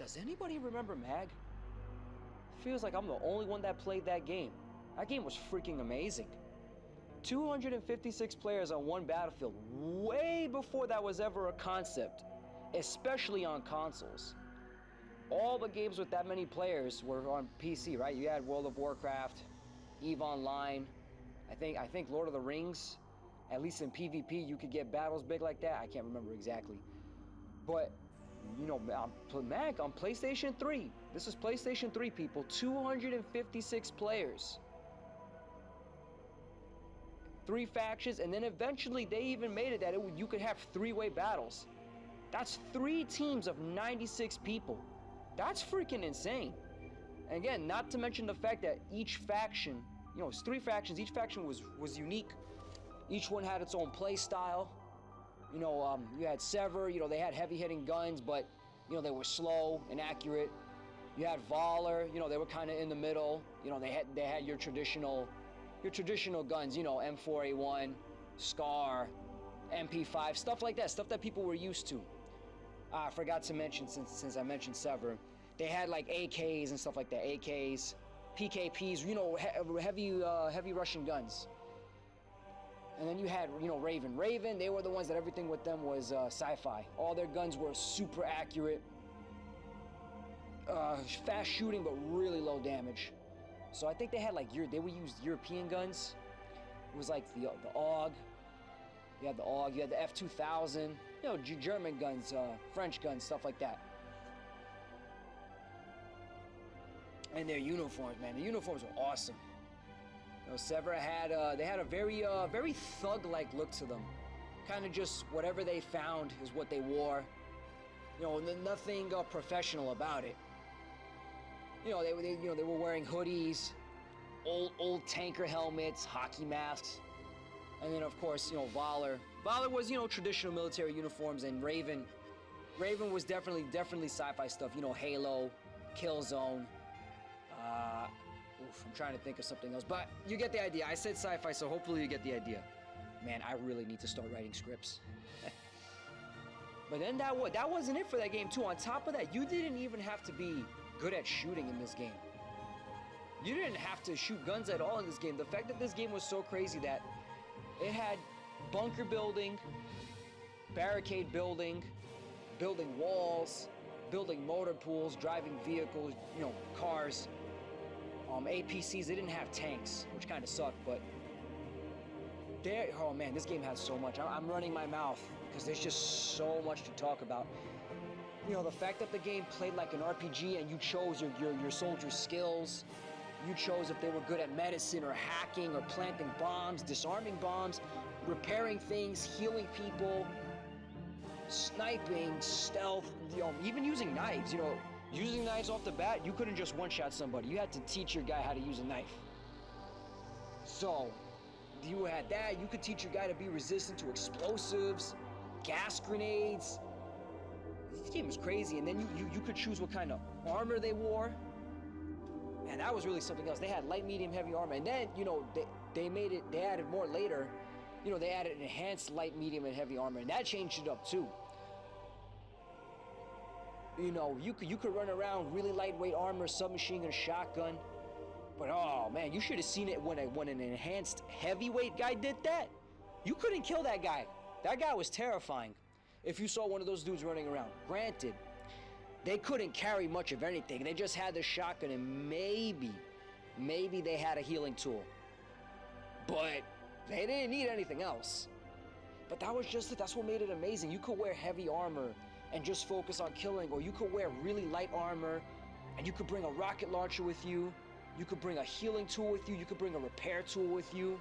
Does anybody remember Mag? Feels like I'm the only one that played that game. That game was freaking amazing. 256 players on one battlefield, way before that was ever a concept, especially on consoles. All the games with that many players were on PC, right? You had World of Warcraft, EVE Online, I think Lord of the Rings. At least in PvP, you could get battles big like that. I can't remember exactly. But, you know, Mag on PlayStation 3. This is PlayStation 3, people. 256 players. 3 factions, and then eventually they even made it that you could have 3-way battles. That's 3 teams of 96 people. That's freaking insane. And again, not to mention the fact that each faction, you know, it's 3 factions. Each faction was unique. Each one had its own play style. You know, you had Sever. You know, they had heavy-hitting guns, but you know they were slow and accurate. You had Valor. You know, they were kind of in the middle. You know, they had your traditional guns. You know, M4A1, Scar, MP5, stuff like that. Stuff that people were used to. I forgot to mention since I mentioned Sever, they had like AKs and stuff like that. AKs, PKPs. You know, heavy Russian guns. And then you had, you know, Raven. Raven, they were the ones that everything with them was sci-fi. All their guns were super accurate. Fast shooting, but really low damage. So I think they had like, they would use European guns. It was like the AUG. You had the AUG, you had the F2000. You know, German guns, French guns, stuff like that. And their uniforms, man. The uniforms were awesome. You know, Sever had they had a very thug-like look to them. Kind of just whatever they found is what they wore. You know, nothing professional about it. You know, they were wearing hoodies, old tanker helmets, hockey masks, and then of course, you know, Valor. Valor was, you know, traditional military uniforms, and Raven was definitely sci-fi stuff. You know, Halo, Killzone. I'm trying to think of something else, but you get the idea. I said sci-fi, so hopefully you get the idea. Man, I really need to start writing scripts. But then that wasn't it for that game too. On top of that, you didn't even have to be good at shooting in this game. You didn't have to shoot guns at all in this game. The fact that this game was so crazy that it had bunker building, barricade building, building walls, building motor pools, driving vehicles, you know, cars. APCs, they didn't have tanks, which kind of sucked, but oh man, this game has so much. I'm running my mouth because there's just so much to talk about. You know, the fact that the game played like an RPG and you chose your soldiers' skills. You chose if they were good at medicine or hacking or planting bombs, disarming bombs, repairing things, healing people, sniping, stealth, you know, even using knives, you know. Using knives off the bat, you couldn't just one-shot somebody. You had to teach your guy how to use a knife. So, you had that. You could teach your guy to be resistant to explosives, gas grenades. This game was crazy. And then you could choose what kind of armor they wore. And that was really something else. They had light, medium, heavy armor. And then, you know, they added more later. You know, they added enhanced light, medium, and heavy armor. And that changed it up, too. You know, you could run around really lightweight armor, submachine gun, shotgun. But oh man, you should have seen it when an enhanced heavyweight guy did that. You couldn't kill that guy. That guy was terrifying. If you saw one of those dudes running around. Granted, they couldn't carry much of anything. They just had the shotgun and maybe they had a healing tool. But they didn't need anything else. But that was just it. That's what made it amazing. You could wear heavy armor and just focus on killing, or you could wear really light armor and you could bring a rocket launcher with you. You could bring a healing tool with you. You could bring a repair tool with you.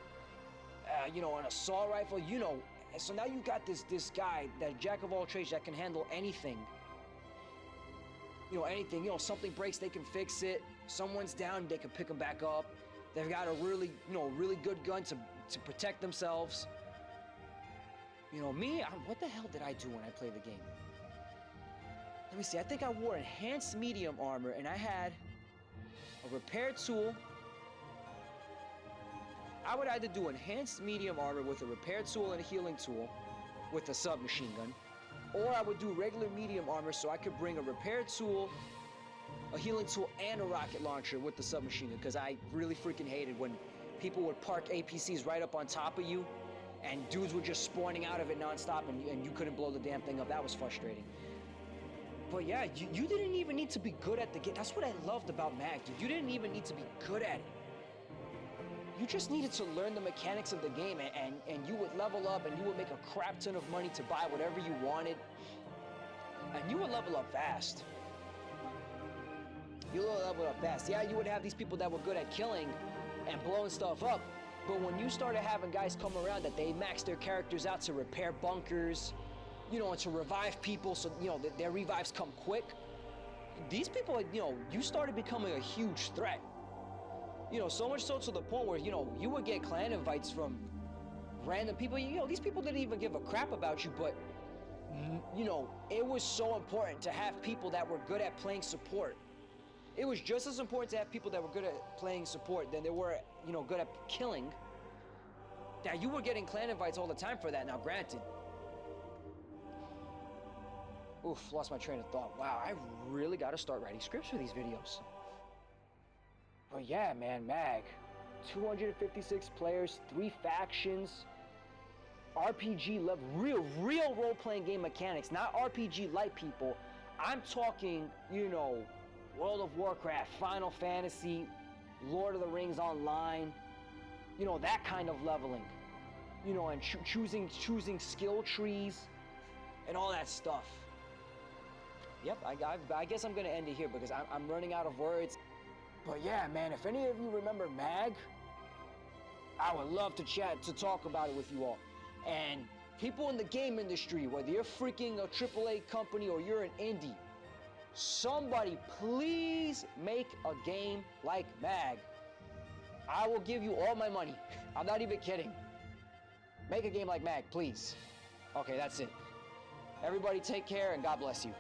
You know, an assault rifle, you know. So now you got this guy, that jack of all trades that can handle anything. You know, anything. You know, something breaks, they can fix it. Someone's down, they can pick them back up. They've got a really good gun to protect themselves. You know, me, what the hell did I do when I played the game? Let me see, I think I wore enhanced medium armor and I had a repair tool. I would either do enhanced medium armor with a repair tool and a healing tool with a submachine gun. Or I would do regular medium armor so I could bring a repair tool, a healing tool, and a rocket launcher with the submachine gun, because I really freaking hated when people would park APCs right up on top of you and dudes were just spawning out of it nonstop and you couldn't blow the damn thing up. That was frustrating. But yeah, you didn't even need to be good at the game. That's what I loved about Mag, dude. You didn't even need to be good at it. You just needed to learn the mechanics of the game, and you would level up and you would make a crap ton of money to buy whatever you wanted. And you would level up fast. You would level up fast. Yeah, you would have these people that were good at killing and blowing stuff up. But when you started having guys come around that they maxed their characters out to repair bunkers, you know, and to revive people so, you know, their revives come quick, these people, you know, you started becoming a huge threat. You know, so much so to the point where, you know, you would get clan invites from random people. You know, these people didn't even give a crap about you, but, you know, it was so important to have people that were good at playing support. It was just as important to have people that were good at playing support than they were, you know, good at killing. Now, you were getting clan invites all the time for that. Now, granted. Oof, lost my train of thought. Wow, I really got to start writing scripts for these videos. But yeah, man, Mag. 256 players, 3 factions, RPG level, real role-playing game mechanics, not RPG like people. I'm talking, you know, World of Warcraft, Final Fantasy, Lord of the Rings Online, you know, that kind of leveling. You know, and choosing skill trees and all that stuff. Yep, I guess I'm gonna end it here because I'm running out of words. But yeah, man, if any of you remember Mag, I would love to chat, to talk about it with you all. And people in the game industry, whether you're freaking a AAA company or you're an indie, somebody please make a game like Mag. I will give you all my money. I'm not even kidding. Make a game like Mag, please. Okay, that's it. Everybody take care and God bless you.